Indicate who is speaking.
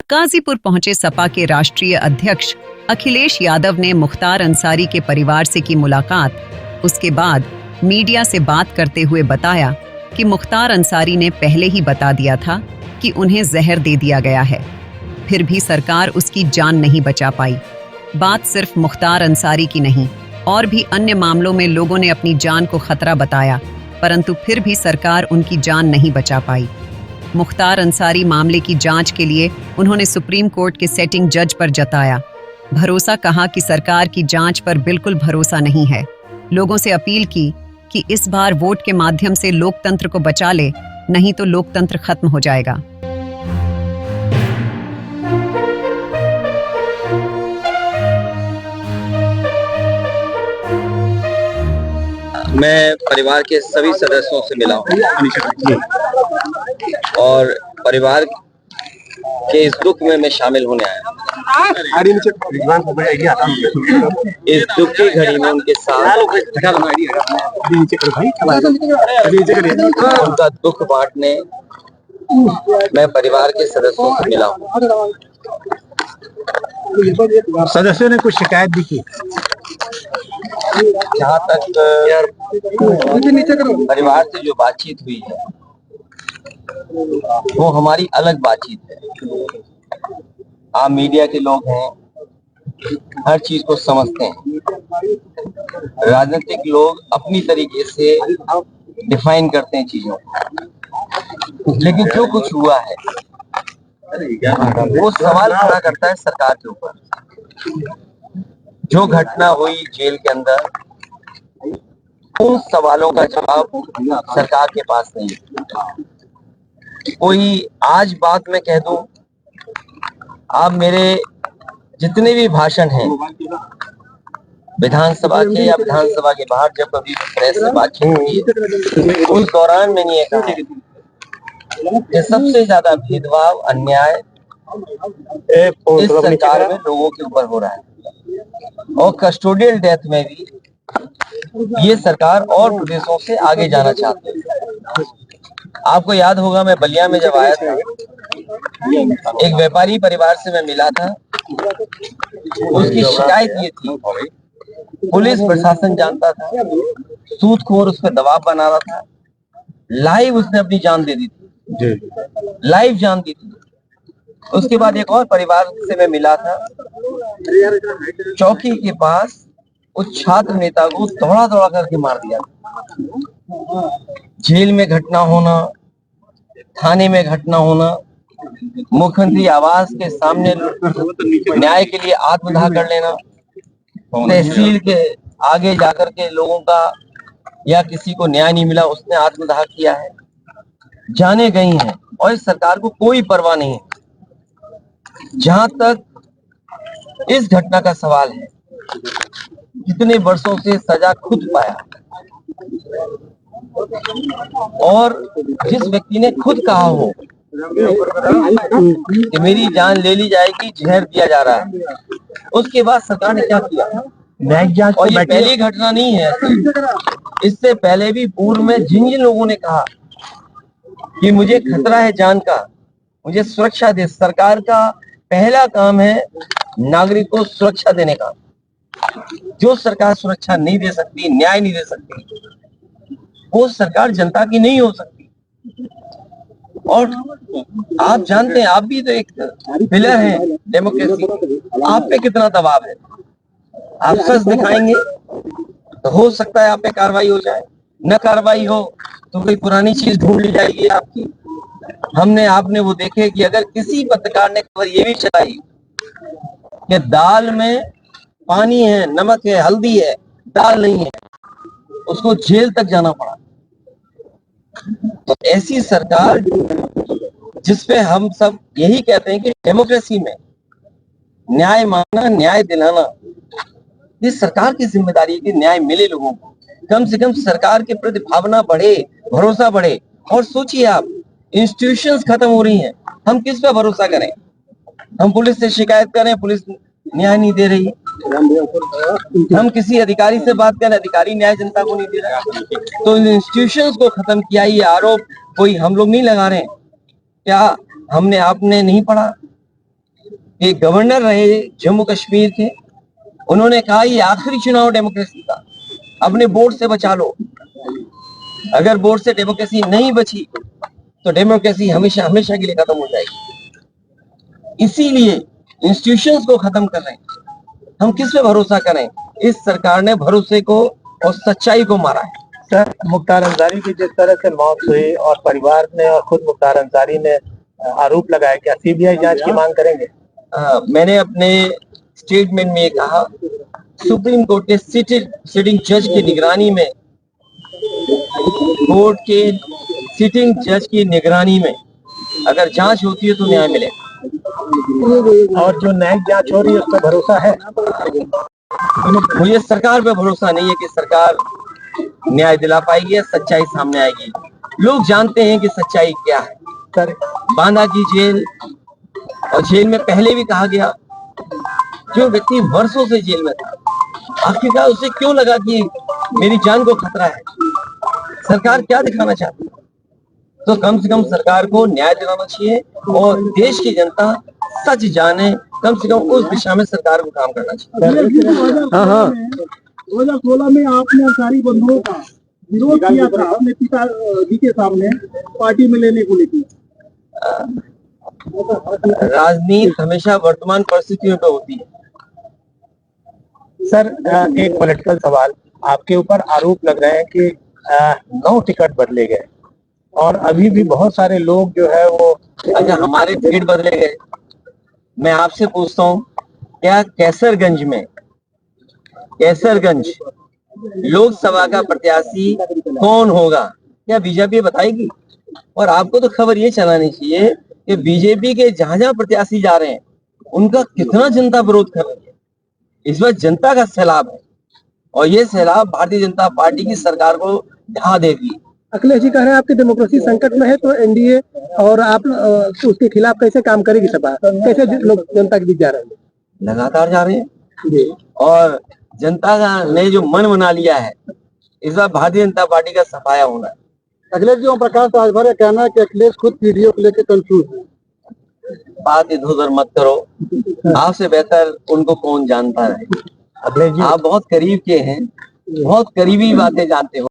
Speaker 1: गाजीपुर पहुंचे सपा के राष्ट्रीय अध्यक्ष अखिलेश यादव ने मुख्तार अंसारी के परिवार से की मुलाकात। उसके बाद मीडिया से बात करते हुए बताया कि मुख्तार अंसारी ने पहले ही बता दिया था कि उन्हें जहर दे दिया गया है, फिर भी सरकार उसकी जान नहीं बचा पाई। बात सिर्फ मुख्तार अंसारी की नहीं, और भी अन्य मामलों में लोगों ने अपनी जान को खतरा बताया, परंतु फिर भी सरकार उनकी जान नहीं बचा पाई। मुख्तार अंसारी मामले की जांच के लिए उन्होंने सुप्रीम कोर्ट के सेटिंग जज पर जताया भरोसा। कहा कि सरकार की जांच पर बिल्कुल भरोसा नहीं है। लोगों से अपील की कि इस बार वोट के माध्यम से लोकतंत्र को बचा ले, नहीं तो लोकतंत्र खत्म हो जाएगा।
Speaker 2: मैं परिवार के सभी सदस्यों से मिला हूँ और परिवार के इस दुख में मैं शामिल होने आया। इस दुख की घड़ी में उनके साथ उनका दुख बांटने मैं परिवार के सदस्यों से मिला हूँ।
Speaker 3: सदस्यों ने कुछ शिकायत भी की।
Speaker 2: जहाँ तक परिवार से जो बातचीत हुई है वो हमारी अलग बातचीत है। आप मीडिया के लोग हैं, हर चीज को समझते हैं। राजनीतिक लोग अपनी तरीके से डिफाइन करते हैं चीजों को, लेकिन जो कुछ हुआ है वो सवाल खड़ा करता है सरकार के ऊपर। जो घटना हुई जेल के अंदर, उन सवालों का जवाब सरकार के पास नहीं है। कोई आज बात में कह दूं, आप मेरे जितने भी भाषण हैं विधानसभा के या विधानसभा के बाहर जब कभी प्रेस से बातचीत की, उस दौरान मैंने ये कहा कि सबसे ज्यादा भेदभाव, अन्याय इस सरकार में लोगों के ऊपर हो रहा है, और कस्टोडियल डेथ में भी ये सरकार और प्रदेशों से आगे जाना चाहती है। आपको याद होगा, मैं बलिया में जब आया था, एक व्यापारी परिवार से मैं मिला था। उसकी शिकायत ये थी, पुलिस प्रशासन जानता था, सूदखोर उस पर दबाव बना रहा था। लाइव उसने अपनी जान दे दी थी, लाइव जान दी थी। उसके बाद एक और परिवार से मैं मिला था, चौकी के पास उस छात्र नेता को दौड़ा दौड़ा करके मार दिया। जेल में घटना होना, थाने में घटना होना, मुख्यमंत्री आवास के सामने न्याय के लिए आत्मदाह कर लेना, तहसील के आगे जाकर के लोगों का या किसी को न्याय नहीं मिला, उसने आत्मदाह किया है। जाने गई हैं और इस सरकार को कोई परवाह नहीं है। जहां तक इस घटना का सवाल है, कितने वर्षों से सजा खुद पाया, और जिस व्यक्ति ने खुद कहा हो कि मेरी जान ले ली जाएगी, जहर दिया जा रहा है, उसके बाद सरकार ने क्या किया? और ये पहली घटना नहीं है, इससे पहले भी पूर्व में जिन जिन लोगों ने कहा कि मुझे खतरा है जान का, मुझे सुरक्षा दे, सरकार का पहला काम है नागरिक को सुरक्षा देने का। जो सरकार सुरक्षा नहीं दे सकती, न्याय नहीं दे सकती, वो सरकार जनता की नहीं हो सकती। और आप जानते हैं, आप भी तो एक पिलर हैं डेमोक्रेसी, आप पे कितना दबाव है। आप सच दिखाएंगे तो हो सकता है आप पे कार्रवाई हो जाए, न कार्रवाई हो तो कोई पुरानी चीज ढूंढ ली जाएगी आपकी। हमने आपने वो देखे कि अगर किसी पत्रकार ने खबर ये भी चलाई कि दाल में पानी है, नमक है, हल्दी है, दाल नहीं है, उसको जेल तक जाना पड़ा। तो ऐसी सरकार जिसपे हम सब यही कहते हैं कि डेमोक्रेसी में न्याय मांगना, न्याय दिलाना, ये सरकार की जिम्मेदारी है कि न्याय मिले लोगों को। कम से कम सरकार के प्रति भावना बढ़े, भरोसा बढ़े। और सोचिए आप, इंस्टीट्यूशंस खत्म हो रही हैं, हम किस पे भरोसा करें? हम पुलिस से शिकायत करें, पुलिस न्याय नहीं दे रही। हम किसी अधिकारी से बात करें, अधिकारी न्याय जनता को नहीं दे रहा। तो इंस्टीट्यूशंस को खत्म किया, ये आरोप कोई हम लोग नहीं लगा रहे हैं। क्या हमने आपने नहीं पढ़ा कि गवर्नर रहे जम्मू कश्मीर के, उन्होंने कहा ये आखिरी चुनाव डेमोक्रेसी का, अपने वोट से बचा लो। अगर वोट से डेमोक्रेसी नहीं बची तो डेमोक्रेसी हमेशा हमेशा के लिए खत्म हो जाएगी। इसीलिए इंस्टीट्यूशंस को खत्म कर रहे हैं। हम किस पे भरोसा करें? इस सरकार ने भरोसे को और सच्चाई को मारा है।
Speaker 3: सर, मुख्तार अंसारी की जिस तरह से मौत हुई और परिवार ने और खुद मुख्तार अंसारी ने आरोप लगाया, क्या सीबीआई जांच की मांग करेंगे?
Speaker 2: मैंने अपने स्टेटमेंट में कहा, सुप्रीम कोर्ट के सिटिंग जज की निगरानी में, कोर्ट के सिटिंग जज की निगरानी में अगर जांच होती है तो न्याय मिलेगा।
Speaker 3: और जो न्यायिक जांच हो रही है उस पर भरोसा है?
Speaker 2: मुझे सरकार पे भरोसा नहीं है कि सरकार न्याय दिला पाएगी या सच्चाई सामने आएगी। लोग जानते हैं कि सच्चाई क्या है।
Speaker 3: सर,
Speaker 2: बांदा की जेल और जेल में पहले भी कहा गया, जो व्यक्ति वर्षों से जेल में था, आखिरकार उसे क्यों लगा कि मेरी जान को खतरा है? सरकार क्या दिखाना चाहती है? तो कम से कम सरकार को न्याय दिलाना चाहिए और देश की जनता सच जाने, कम से कम उस दिशा में सरकार को काम करना चाहिए।
Speaker 3: हाँ,
Speaker 4: 2016 में आपने अंसारी बंधुओं का विरोध किया था अपने पिताजी के सामने पार्टी में लेने को लेकर।
Speaker 2: राजनीति हमेशा वर्तमान परिस्थितियों पे होती है।
Speaker 3: सर, एक पॉलिटिकल सवाल, आपके ऊपर आरोप लग रहे हैं कि 9 टिकट बदले गए और अभी भी बहुत सारे लोग जो है वो
Speaker 2: अच्छा, हमारे टिकट बदले गए। मैं आपसे पूछता हूँ, क्या कैसरगंज लोकसभा का प्रत्याशी कौन होगा? क्या बीजेपी बताएगी? और आपको तो खबर ये चलानी चाहिए कि बीजेपी के जहां जहां प्रत्याशी जा रहे हैं उनका कितना जनता विरोध कर रही है। इस बार जनता का सैलाब है और ये सैलाब भारतीय जनता पार्टी की सरकार को ढहा देगी।
Speaker 4: अखिलेश जी कह रहे हैं आपकी डेमोक्रेसी संकट में है, तो एनडीए और आप उसके खिलाफ कैसे काम करेगी सपा? कैसे लोग जनता के बीच जा रहे हैं?
Speaker 2: लगातार जा रहे हैं और जनता का ने जो मन बना लिया है, इस बार भारतीय जनता पार्टी का सफाया होना है।
Speaker 4: अखिलेश जी, ओम प्रकाश राजभर का कहना है कि अखिलेश खुद पीडीओ को लेकर कंफ्यूज है।
Speaker 2: बात इधर उधर मत करो, आपसे बेहतर उनको कौन जानता है।
Speaker 3: अखिलेश जी
Speaker 2: आप बहुत करीब के हैं, बहुत करीबी बातें जानते हो।